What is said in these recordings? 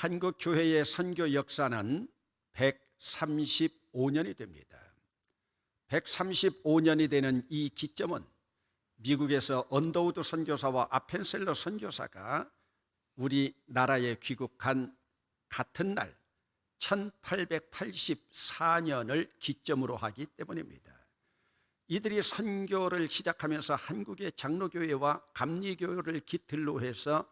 한국 교회의 선교 역사는 135년이 됩니다. 135년이 되는 이 기점은 미국에서 언더우드 선교사와 아펜셀러 선교사가 우리나라에 귀국한 같은 날 1884년을 기점으로 하기 때문입니다. 이들이 선교를 시작하면서 한국의 장로교회와 감리교회를 기틀로 해서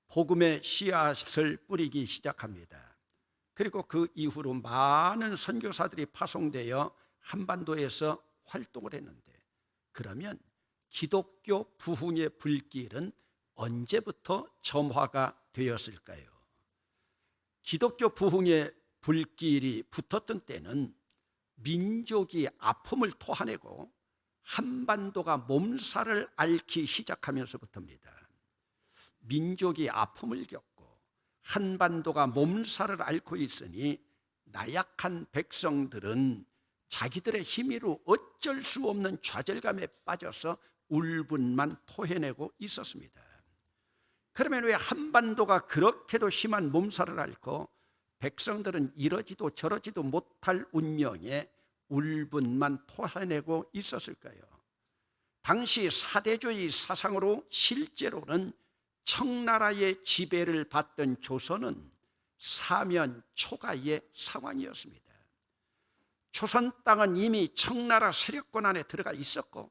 복음의 씨앗을 뿌리기 시작합니다. 그리고 그 이후로 많은 선교사들이 파송되어 한반도에서 활동을 했는데, 그러면 기독교 부흥의 불길은 언제부터 점화가 되었을까요? 기독교 부흥의 불길이 붙었던 때는 민족이 아픔을 토해내고 한반도가 몸살을 앓기 시작하면서부터입니다. 민족이 아픔을 겪고 한반도가 몸살을 앓고 있으니 나약한 백성들은 자기들의 힘으로 어쩔 수 없는 좌절감에 빠져서 울분만 토해내고 있었습니다. 그러면 왜 한반도가 그렇게도 심한 몸살을 앓고 백성들은 이러지도 저러지도 못할 운명에 울분만 토해내고 있었을까요? 당시 사대주의 사상으로 실제로는 청나라의 지배를 받던 조선은 사면 초가의 상황이었습니다. 조선 땅은 이미 청나라 세력권 안에 들어가 있었고,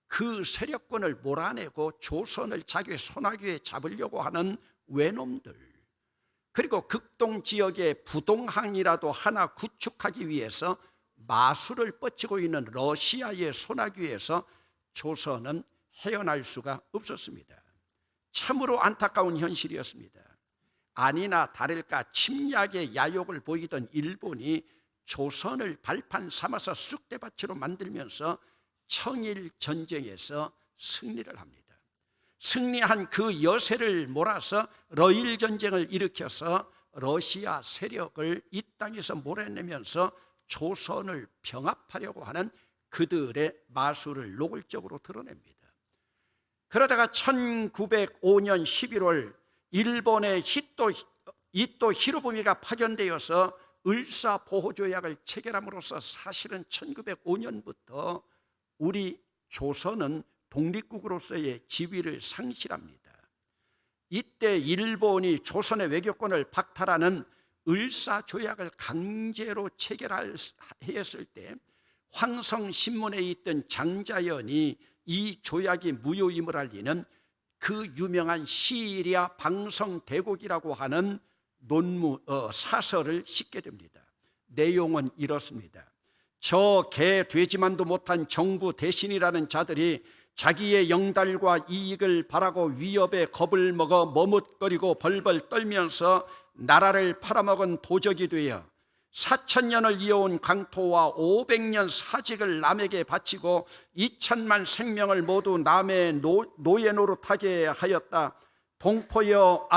그 세력권을 몰아내고 조선을 자기 손아귀에 잡으려고 하는 외놈들, 그리고 극동 지역의 부동항이라도 하나 구축하기 위해서 마술을 뻗치고 있는 러시아의 손아귀에서 조선은 헤어날 수가 없었습니다. 참으로 안타까운 현실이었습니다. 아니나 다를까 침략의 야욕을 보이던 일본이 조선을 발판 삼아서 쑥대밭으로 만들면서 청일 전쟁에서 승리를 합니다. 승리한 그 여세를 몰아서 러일 전쟁을 일으켜서 러시아 세력을 이 땅에서 몰아내면서 조선을 병합하려고 하는 그들의 마술을 노골적으로 드러냅니다. 그러다가 1905년 11월 일본의 이토 히로부미가 파견되어서 을사보호조약을 체결함으로써 사실은 1905년부터 우리 조선은 독립국으로서의 지위를 상실합니다. 이때 일본이 조선의 외교권을 박탈하는 을사조약을 강제로 체결했을 때 황성신문에 있던 장자연이 이 조약이 무효임을 알리는 그 유명한 시리아 방성대곡이라고 하는 사설을 싣게 됩니다. 내용은 이렇습니다. 저 개 되지만도 못한 정부 대신이라는 자들이 자기의 영달과 이익을 바라고 위협에 겁을 먹어 머뭇거리고 벌벌 떨면서 나라를 팔아먹은 도적이 되어 4,000년을 이어온 강토와 500년 사직을 남에게 바치고 2천만 생명을 모두 남의 노예 노릇하게 하였다. 동포여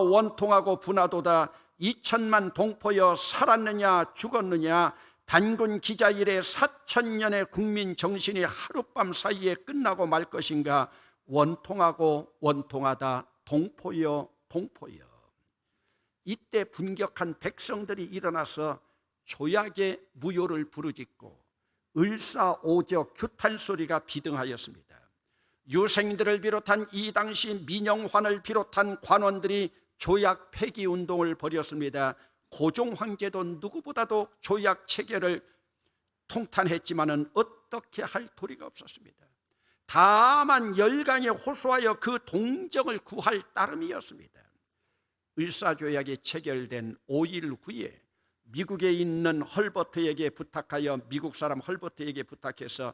원통하고 분하도다. 2천만 동포여 살았느냐 죽었느냐. 단군 기자일에 4,000년의 국민 정신이 하룻밤 사이에 끝나고 말 것인가. 원통하고 원통하다. 동포여 동포여. 이때 분격한 백성들이 일어나서 조약의 무효를 부르짖고 을사오적 규탄소리가 비등하였습니다. 유생들을 비롯한 이 당시 민영환을 비롯한 관원들이 조약 폐기 운동을 벌였습니다. 고종 황제도 누구보다도 조약 체결을 통탄했지만은 어떻게 할 도리가 없었습니다. 다만 열강에 호소하여 그 동정을 구할 따름이었습니다. 을사조약이 체결된 5일 후에 미국에 있는 헐버트에게 부탁하여 미국 사람 헐버트에게 부탁해서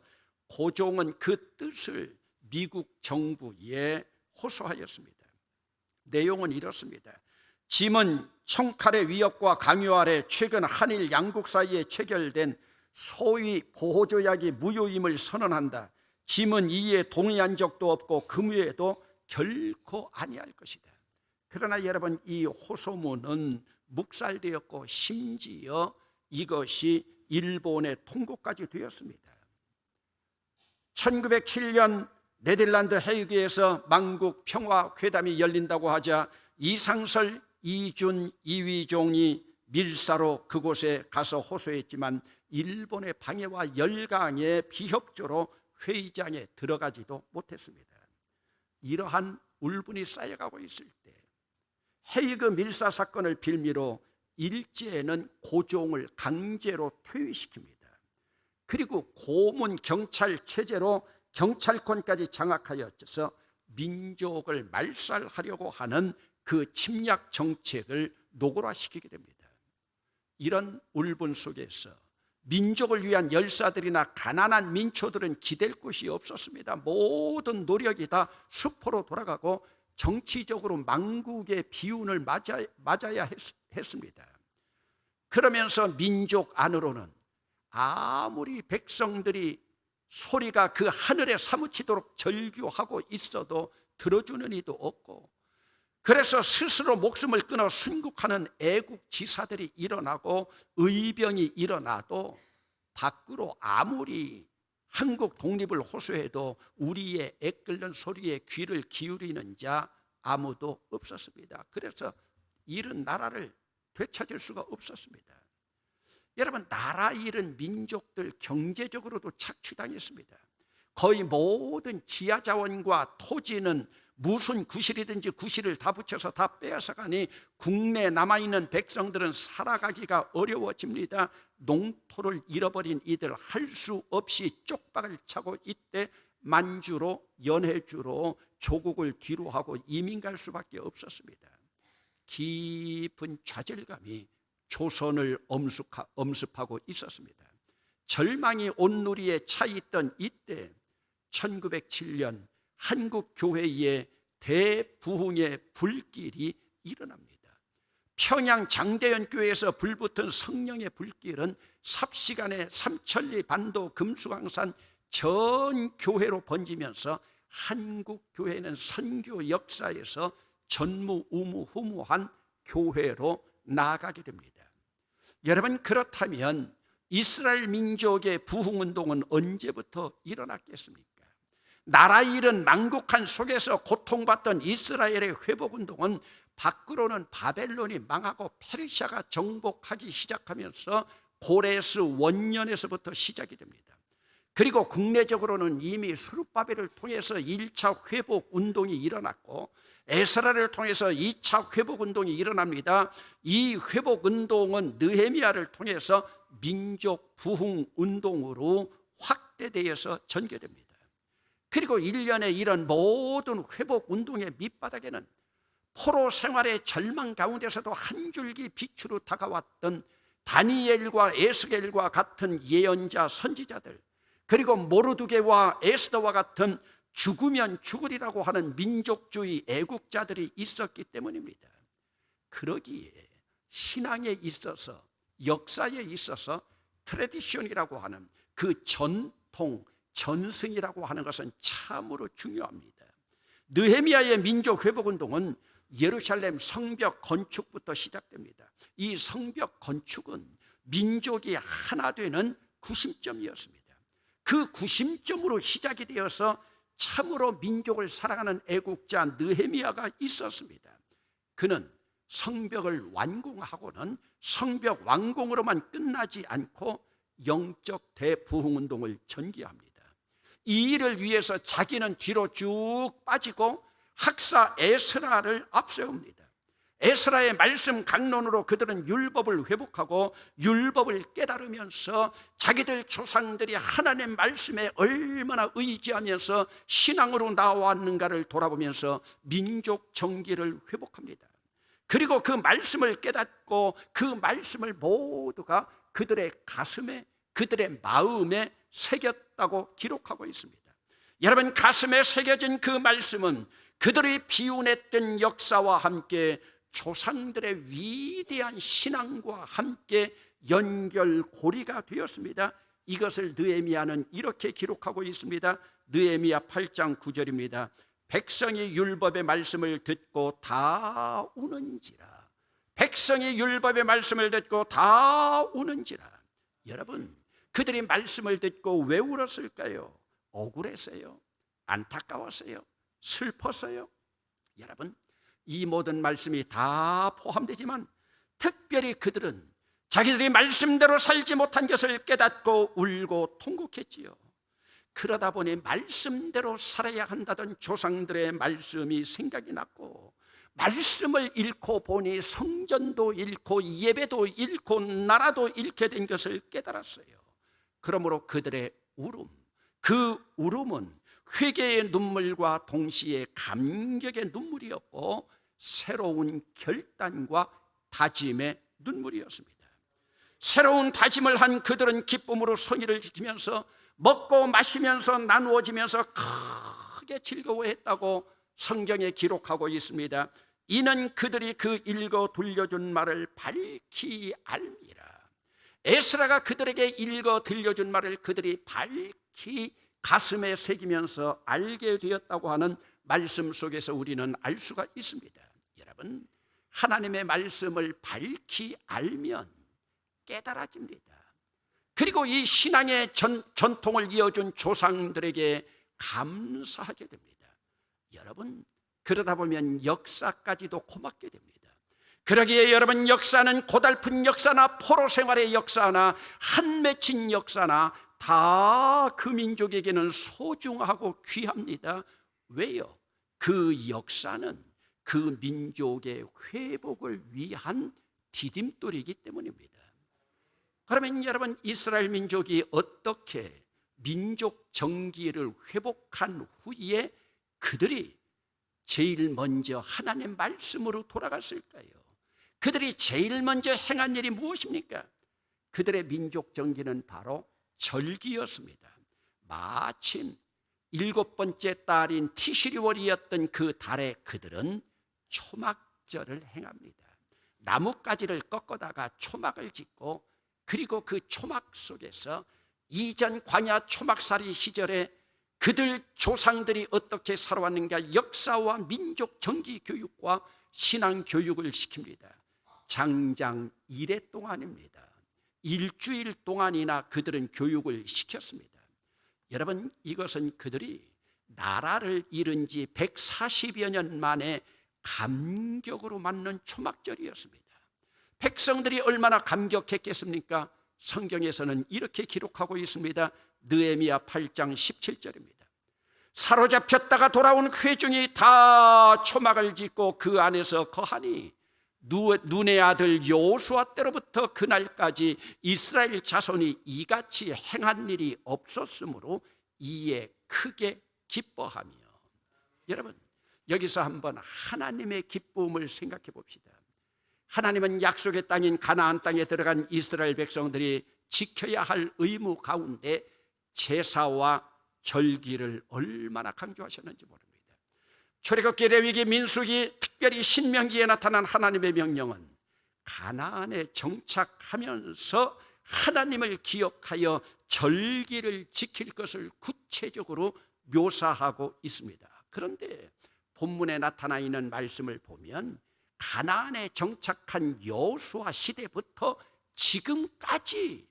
고종은 그 뜻을 미국 정부에 호소하였습니다. 내용은 이렇습니다. 짐은 청칼의 위협과 강요 아래 최근 한일 양국 사이에 체결된 소위 보호조약이 무효임을 선언한다. 짐은 이에 동의한 적도 없고 금유에도 결코 아니할 것이다. 그러나 여러분, 이 호소문은 묵살되었고 심지어 이것이 일본의 통고까지 되었습니다. 1907년 네덜란드 헤이그에서 만국 평화 회담이 열린다고 하자 이상설 이준 이위종이 밀사로 그곳에 가서 호소했지만 일본의 방해와 열강에 비협조로 회의장에 들어가지도 못했습니다. 이러한 울분이 쌓여가고 있을 때 헤이그 밀사 사건을 빌미로 일제에는 고종을 강제로 퇴위시킵니다. 그리고 고문 경찰 체제로 경찰권까지 장악하여서 민족을 말살하려고 하는 그 침략 정책을 노골화시키게 됩니다. 이런 울분 속에서 민족을 위한 열사들이나 가난한 민초들은 기댈 곳이 없었습니다. 모든 노력이 다 수포로 돌아가고 정치적으로 망국의 비운을 맞아야 했습니다. 그러면서 민족 안으로는 아무리 백성들이 소리가 그 하늘에 사무치도록 절규하고 있어도 들어주는 이도 없고, 그래서 스스로 목숨을 끊어 순국하는 애국지사들이 일어나고 의병이 일어나도 밖으로 아무리 한국 독립을 호소해도 우리의 애끓는 소리에 귀를 기울이는 자 아무도 없었습니다. 그래서 잃은 나라를 되찾을 수가 없었습니다. 여러분, 나라 잃은 민족들 경제적으로도 착취당했습니다. 거의 모든 지하자원과 토지는 무슨 구실이든지 구실을 다 붙여서 다 빼앗아가니 국내에 남아있는 백성들은 살아가기가 어려워집니다. 농토를 잃어버린 이들 할 수 없이 쪽박을 차고 이때 만주로 연해주로 조국을 뒤로 하고 이민 갈 수밖에 없었습니다. 깊은 좌절감이 조선을 엄습하고 있었습니다. 절망이 온누리에 차 있던 이때 1907년 한국교회의 대부흥의 불길이 일어납니다. 평양 장대현 교회에서 불붙은 성령의 불길은 삽시간에 삼천리 반도 금수강산 전 교회로 번지면서 한국교회는 선교 역사에서 전무후무한 교회로 나아가게 됩니다. 여러분, 그렇다면 이스라엘 민족의 부흥운동은 언제부터 일어났겠습니까? 나라 잃은 망국한 속에서 고통받던 이스라엘의 회복운동은 밖으로는 바벨론이 망하고 페르시아가 정복하기 시작하면서 고레스 원년에서부터 시작이 됩니다. 그리고 국내적으로는 이미 스룹바벨을 통해서 1차 회복운동이 일어났고 에스라를 통해서 2차 회복운동이 일어납니다. 이 회복운동은 느헤미야를 통해서 민족 부흥운동으로 확대되어서 전개됩니다. 그리고 1년에 이런 모든 회복운동의 밑바닥에는 포로 생활의 절망 가운데서도 한 줄기 빛으로 다가왔던 다니엘과 에스겔과 같은 예언자 선지자들, 그리고 모르드게와 에스더와 같은 죽으면 죽으리라고 하는 민족주의 애국자들이 있었기 때문입니다. 그러기에 신앙에 있어서, 역사에 있어서 트래디션이라고 하는 그 전통, 전승이라고 하는 것은 참으로 중요합니다. 느헤미야의 민족 회복운동은 예루살렘 성벽 건축부터 시작됩니다. 이 성벽 건축은 민족이 하나 되는 구심점이었습니다. 그 구심점으로 시작이 되어서 참으로 민족을 사랑하는 애국자 느헤미야가 있었습니다. 그는 성벽을 완공하고는 성벽 완공으로만 끝나지 않고 영적 대부흥운동을 전개합니다. 이 일을 위해서 자기는 뒤로 쭉 빠지고 학사 에스라를 앞세웁니다. 에스라의 말씀 강론으로 그들은 율법을 회복하고 율법을 깨달으면서 자기들 조상들이 하나님의 말씀에 얼마나 의지하면서 신앙으로 나왔는가를 돌아보면서 민족 정기를 회복합니다. 그리고 그 말씀을 깨닫고 그 말씀을 모두가 그들의 가슴에, 그들의 마음에 새겼다고 기록하고 있습니다. 여러분, 가슴에 새겨진 그 말씀은 그들이 비운했던 역사와 함께 조상들의 위대한 신앙과 함께 연결고리가 되었습니다. 이것을 느헤미야는 이렇게 기록하고 있습니다. 느헤미야 8장 9절입니다. 백성이 율법의 말씀을 듣고 다 우는지라. 백성이 율법의 말씀을 듣고 다 우는지라. 여러분, 그들이 말씀을 듣고 왜 울었을까요? 억울했어요? 안타까웠어요? 슬펐어요? 여러분, 이 모든 말씀이 다 포함되지만 특별히 그들은 자기들이 말씀대로 살지 못한 것을 깨닫고 울고 통곡했지요. 그러다 보니 말씀대로 살아야 한다던 조상들의 말씀이 생각이 났고, 말씀을 잃고 보니 성전도 잃고 예배도 잃고 나라도 잃게 된 것을 깨달았어요. 그러므로 그들의 울음, 그 울음은 회개의 눈물과 동시에 감격의 눈물이었고 새로운 결단과 다짐의 눈물이었습니다. 새로운 다짐을 한 그들은 기쁨으로 성의를 지키면서 먹고 마시면서 나누어지면서 크게 즐거워했다고 성경에 기록하고 있습니다. 이는 그들이 그 읽어 들려준 말을 밝히 알미라. 에스라가 그들에게 읽어 들려준 말을 그들이 밝히 가슴에 새기면서 알게 되었다고 하는 말씀 속에서 우리는 알 수가 있습니다. 여러분, 하나님의 말씀을 밝히 알면 깨달아집니다. 그리고 이 신앙의 전통을 이어준 조상들에게 감사하게 됩니다. 여러분, 그러다 보면 역사까지도 고맙게 됩니다. 그러기에 여러분, 역사는 고달픈 역사나 포로 생활의 역사나 한 맺힌 역사나 다 그 민족에게는 소중하고 귀합니다. 왜요? 그 역사는 그 민족의 회복을 위한 디딤돌이기 때문입니다. 그러면 여러분, 이스라엘 민족이 어떻게 민족 정기를 회복한 후에 그들이 제일 먼저 하나님 말씀으로 돌아갔을까요? 그들이 제일 먼저 행한 일이 무엇입니까? 그들의 민족 정기는 바로 절기였습니다. 마침 7번째 달인 티시리월이었던 그 달에 그들은 초막절을 행합니다. 나뭇가지를 꺾어다가 초막을 짓고, 그리고 그 초막 속에서 이전 광야 초막살이 시절에 그들 조상들이 어떻게 살아왔는가 역사와 민족 정기 교육과 신앙 교육을 시킵니다. 장장 1회 동안입니다. 일주일 동안이나 그들은 교육을 시켰습니다. 여러분, 이것은 그들이 나라를 잃은 지 140여 년 만에 감격으로 맞는 초막절이었습니다. 백성들이 얼마나 감격했겠습니까? 성경에서는 이렇게 기록하고 있습니다. 느헤미야 8장 17절입니다. 사로잡혔다가 돌아온 회중이 다 초막을 짓고 그 안에서 거하니 눈의 아들 여호수아 때로부터 그날까지 이스라엘 자손이 이같이 행한 일이 없었으므로 이에 크게 기뻐하며. 여러분, 여기서 한번 하나님의 기쁨을 생각해 봅시다. 하나님은 약속의 땅인 가나안 땅에 들어간 이스라엘 백성들이 지켜야 할 의무 가운데 제사와 절기를 얼마나 강조하셨는지 모릅니다. 출애굽기, 레위기, 민수기, 특별히 신명기에 나타난 하나님의 명령은 가나안에 정착하면서 하나님을 기억하여 절기를 지킬 것을 구체적으로 묘사하고 있습니다. 그런데 본문에 나타나 있는 말씀을 보면 가나안에 정착한 여호수아 시대부터 지금까지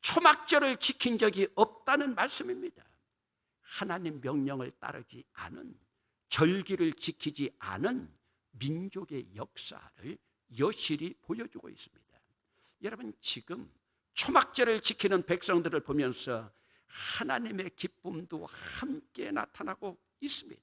초막절을 지킨 적이 없다는 말씀입니다. 하나님 명령을 따르지 않은, 절기를 지키지 않은 민족의 역사를 여실히 보여주고 있습니다. 여러분, 지금 초막절을 지키는 백성들을 보면서 하나님의 기쁨도 함께 나타나고 있습니다.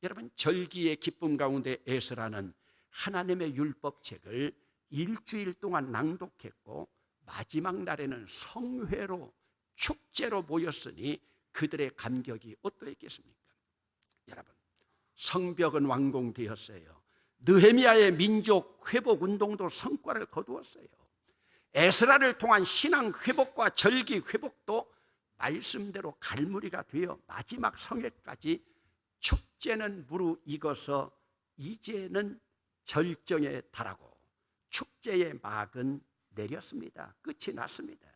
여러분, 절기의 기쁨 가운데 에스라는 하나님의 율법책을 일주일 동안 낭독했고 마지막 날에는 성회로 축제로 모였으니 그들의 감격이 어떠했겠습니까? 여러분, 성벽은 완공되었어요. 느헤미야의 민족 회복 운동도 성과를 거두었어요. 에스라를 통한 신앙 회복과 절기 회복도 말씀대로 갈무리가 되어 마지막 성회까지 축제는 무르익어서 이제는 절정에 달하고 축제의 막은 내렸습니다. 끝이 났습니다.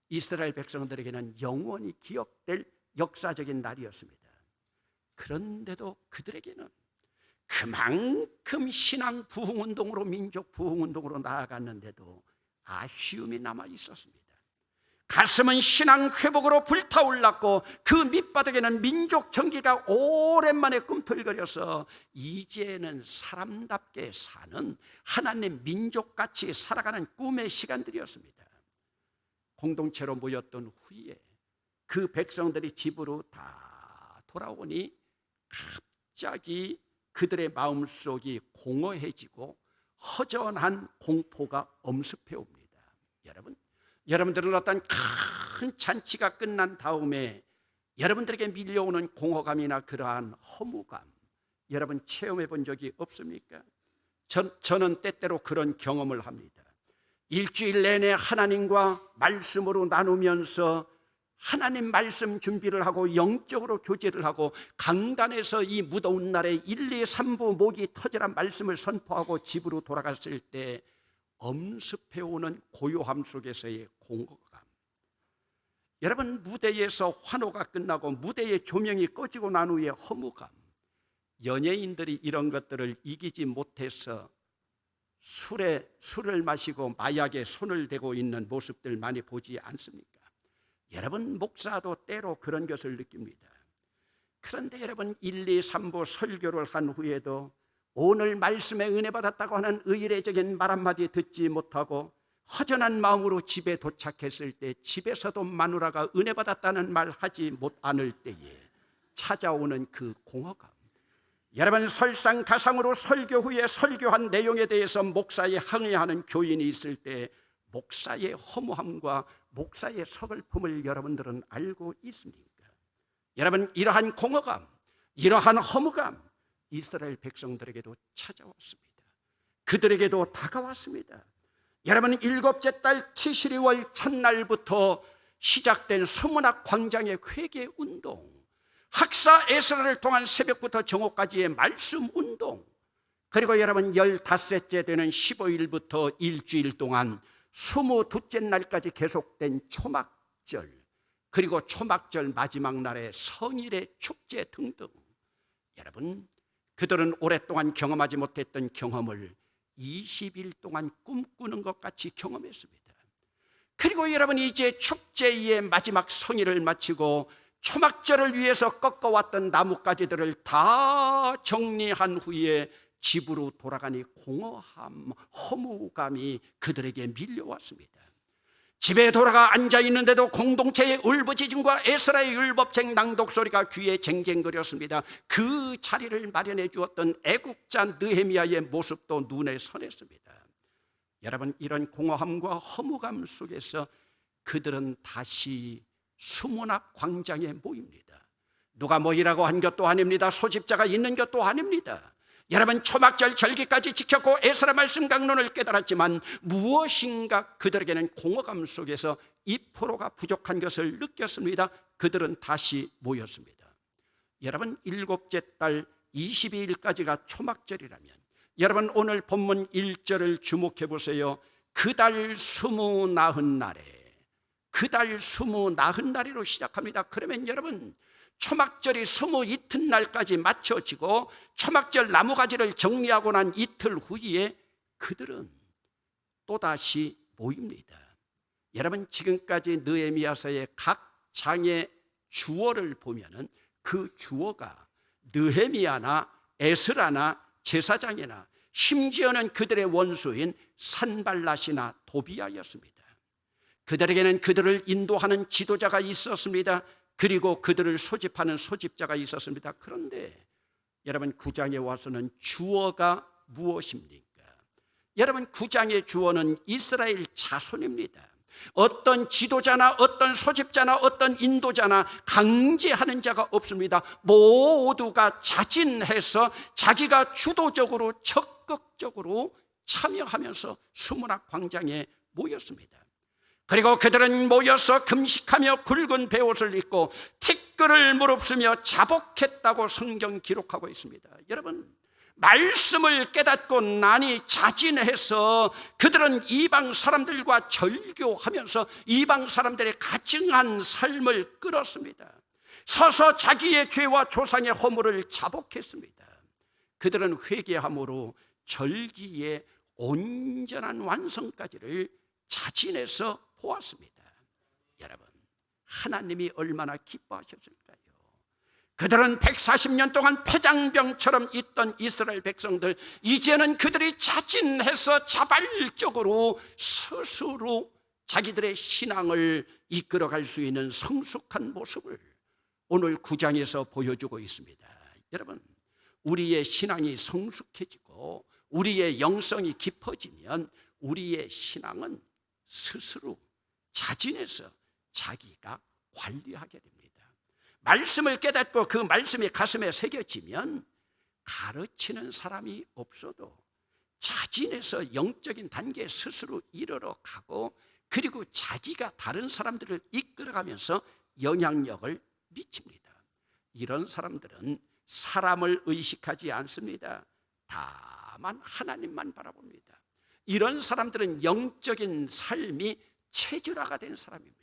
이스라엘 백성들에게는 영원히 기억될 역사적인 날이었습니다. 그런데도 그들에게는 그만큼 신앙 부흥운동으로, 민족 부흥운동으로 나아갔는데도 아쉬움이 남아 있었습니다. 가슴은 신앙 회복으로 불타올랐고 그 밑바닥에는 민족 정기가 오랜만에 꿈틀거려서 이제는 사람답게 사는 하나님 민족같이 살아가는 꿈의 시간들이었습니다. 공동체로 모였던 후에 그 백성들이 집으로 다 돌아오니 갑자기 그들의 마음속이 공허해지고 허전한 공포가 엄습해 옵니다. 여러분들은 어떤 큰 잔치가 끝난 다음에 여러분들에게 밀려오는 공허감이나 그러한 허무감, 여러분 체험해 본 적이 없습니까? 저는 때때로 그런 경험을 합니다. 일주일 내내 하나님과 말씀으로 나누면서 하나님 말씀 준비를 하고 영적으로 교제를 하고 강단에서 이 무더운 날에 1, 2, 3부 목이 터져란 말씀을 선포하고 집으로 돌아갔을 때 엄습해오는 고요함 속에서의 공허감. 여러분, 무대에서 환호가 끝나고 무대의 조명이 꺼지고 난 후에 허무감. 연예인들이 이런 것들을 이기지 못해서 술을 마시고 마약에 손을 대고 있는 모습들 많이 보지 않습니까? 여러분, 목사도 때로 그런 것을 느낍니다. 그런데 여러분, 1, 2, 3부 설교를 한 후에도 오늘 말씀에 은혜 받았다고 하는 의례적인 말 한마디 듣지 못하고 허전한 마음으로 집에 도착했을 때 집에서도 마누라가 은혜 받았다는 말 하지 않을 때에 찾아오는 그 공허감. 여러분, 설상가상으로 설교 후에 설교한 내용에 대해서 목사에 항의하는 교인이 있을 때 목사의 허무함과 목사의 서글픔을 여러분들은 알고 있습니까? 여러분, 이러한 공허감, 이러한 허무감 이스라엘 백성들에게도 찾아왔습니다. 그들에게도 다가왔습니다. 여러분, 7째 달 티시리월 첫날부터 시작된 서문학 광장의 회개운동, 학사 에스라를 통한 새벽부터 정오까지의 말씀운동, 그리고 여러분 15째 되는 15일부터 일주일 동안 22째 날까지 계속된 초막절, 그리고 초막절 마지막 날의 성일의 축제 등등. 여러분, 그들은 오랫동안 경험하지 못했던 경험을 20일 동안 꿈꾸는 것 같이 경험했습니다. 그리고 여러분, 이제 축제의 마지막 성일을 마치고 초막절을 위해서 꺾어왔던 나뭇가지들을 다 정리한 후에 집으로 돌아가니 공허함, 허무감이 그들에게 밀려왔습니다. 집에 돌아가 앉아있는데도 공동체의 울부짖음과 에스라의 율법책 낭독 소리가 귀에 쟁쟁거렸습니다. 그 자리를 마련해 주었던 애국자 느헤미야의 모습도 눈에 선했습니다. 여러분, 이런 공허함과 허무감 속에서 그들은 다시 수문학 광장에 모입니다. 누가 모이라고 한 것도 아닙니다. 소집자가 있는 것도 아닙니다. 여러분, 초막절 절기까지 지켰고 에스라 말씀 강론을 깨달았지만 무엇인가 그들에게는 공허감 속에서 2%가 부족한 것을 느꼈습니다. 그들은 다시 모였습니다. 여러분, 7째 달 22일까지가 초막절이라면 여러분, 오늘 본문 1절을 주목해 보세요. 그달 20 나흔 날이로 시작합니다. 그러면 여러분, 초막절이 22날까지 맞춰지고 초막절 나무가지를 정리하고 난 이틀 후에 그들은 또다시 모입니다. 여러분, 지금까지 느헤미야서의 각 장의 주어를 보면은 그 주어가 느헤미야나 에스라나 제사장이나 심지어는 그들의 원수인 산발랏이나 도비아였습니다. 그들에게는 그들을 인도하는 지도자가 있었습니다. 그리고 그들을 소집하는 소집자가 있었습니다. 그런데 여러분, 9장에 와서는 주어가 무엇입니까? 여러분, 9장의 주어는 이스라엘 자손입니다. 어떤 지도자나 어떤 소집자나 어떤 인도자나 강제하는 자가 없습니다. 모두가 자진해서 자기가 주도적으로 적극적으로 참여하면서 수문학 광장에 모였습니다. 그리고 그들은 모여서 금식하며 굵은 베옷을 입고 티끌을 무릅쓰며 자복했다고 성경 기록하고 있습니다. 여러분, 말씀을 깨닫고 나니 자진해서 그들은 이방 사람들과 절교하면서 이방 사람들의 가증한 삶을 끌었습니다. 서서 자기의 죄와 조상의 허물을 자복했습니다. 그들은 회개함으로 절기의 온전한 완성까지를 자진해서 보았습니다. 여러분, 하나님이 얼마나 기뻐하셨을까요? 그들은 140년 동안 폐장병처럼 있던 이스라엘 백성들, 이제는 그들이 자진해서 자발적으로 스스로 자기들의 신앙을 이끌어갈 수 있는 성숙한 모습을 오늘 9장에서 보여주고 있습니다. 여러분, 우리의 신앙이 성숙해지고 우리의 영성이 깊어지면 우리의 신앙은 스스로 자진해서 자기가 관리하게 됩니다. 말씀을 깨닫고 그 말씀이 가슴에 새겨지면 가르치는 사람이 없어도 자진해서 영적인 단계에 스스로 이르러 가고, 그리고 자기가 다른 사람들을 이끌어가면서 영향력을 미칩니다. 이런 사람들은 사람을 의식하지 않습니다. 다만 하나님만 바라봅니다. 이런 사람들은 영적인 삶이 체질화가 된 사람입니다.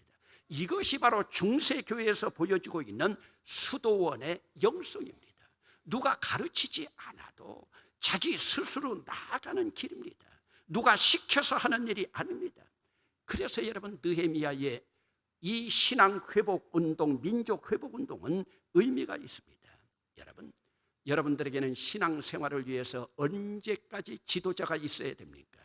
이것이 바로 중세교회에서 보여주고 있는 수도원의 영성입니다. 누가 가르치지 않아도 자기 스스로 나아가는 길입니다. 누가 시켜서 하는 일이 아닙니다. 그래서 여러분, 느헤미야의 이 신앙 회복 운동, 민족 회복 운동은 의미가 있습니다. 여러분들에게는 신앙 생활을 위해서 언제까지 지도자가 있어야 됩니까?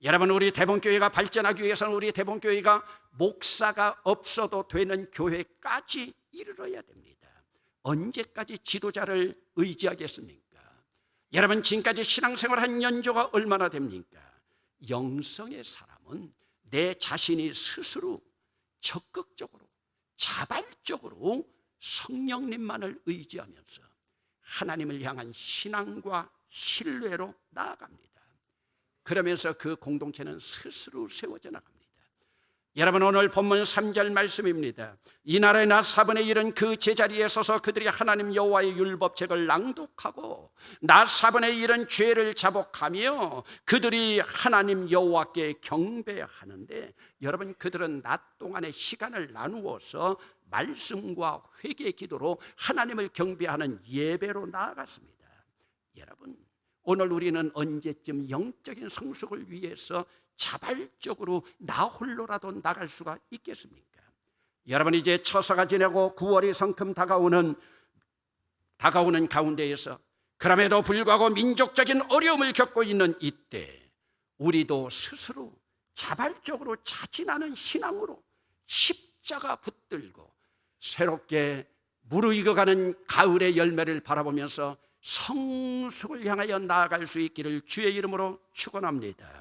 여러분, 우리 대본교회가 발전하기 위해서는 우리 대본교회가 목사가 없어도 되는 교회까지 이르러야 됩니다. 언제까지 지도자를 의지하겠습니까? 여러분, 지금까지 신앙생활 한 연조가 얼마나 됩니까? 영성의 사람은 내 자신이 스스로 적극적으로 자발적으로 성령님만을 의지하면서 하나님을 향한 신앙과 신뢰로 나아갑니다. 그러면서 그 공동체는 스스로 세워져 나갑니다. 여러분, 오늘 본문 3절 말씀입니다. 이날에 낮 4분의 1은 그 제자리에 서서 그들이 하나님 여호와의 율법책을 낭독하고 낮 4분의 1은 죄를 자복하며 그들이 하나님 여호와께 경배하는데, 여러분, 그들은 낮 동안의 시간을 나누어서 말씀과 회개 기도로 하나님을 경배하는 예배로 나아갔습니다. 여러분, 오늘 우리는 언제쯤 영적인 성숙을 위해서 자발적으로 나 홀로라도 나갈 수가 있겠습니까? 여러분, 이제 처서가 지나고 9월이 성큼 다가오는 가운데에서 그럼에도 불구하고 민족적인 어려움을 겪고 있는 이때 우리도 스스로 자발적으로 자진하는 신앙으로 십자가 붙들고 새롭게 무르익어가는 가을의 열매를 바라보면서 성숙을 향하여 나아갈 수 있기를 주의 이름으로 축원합니다.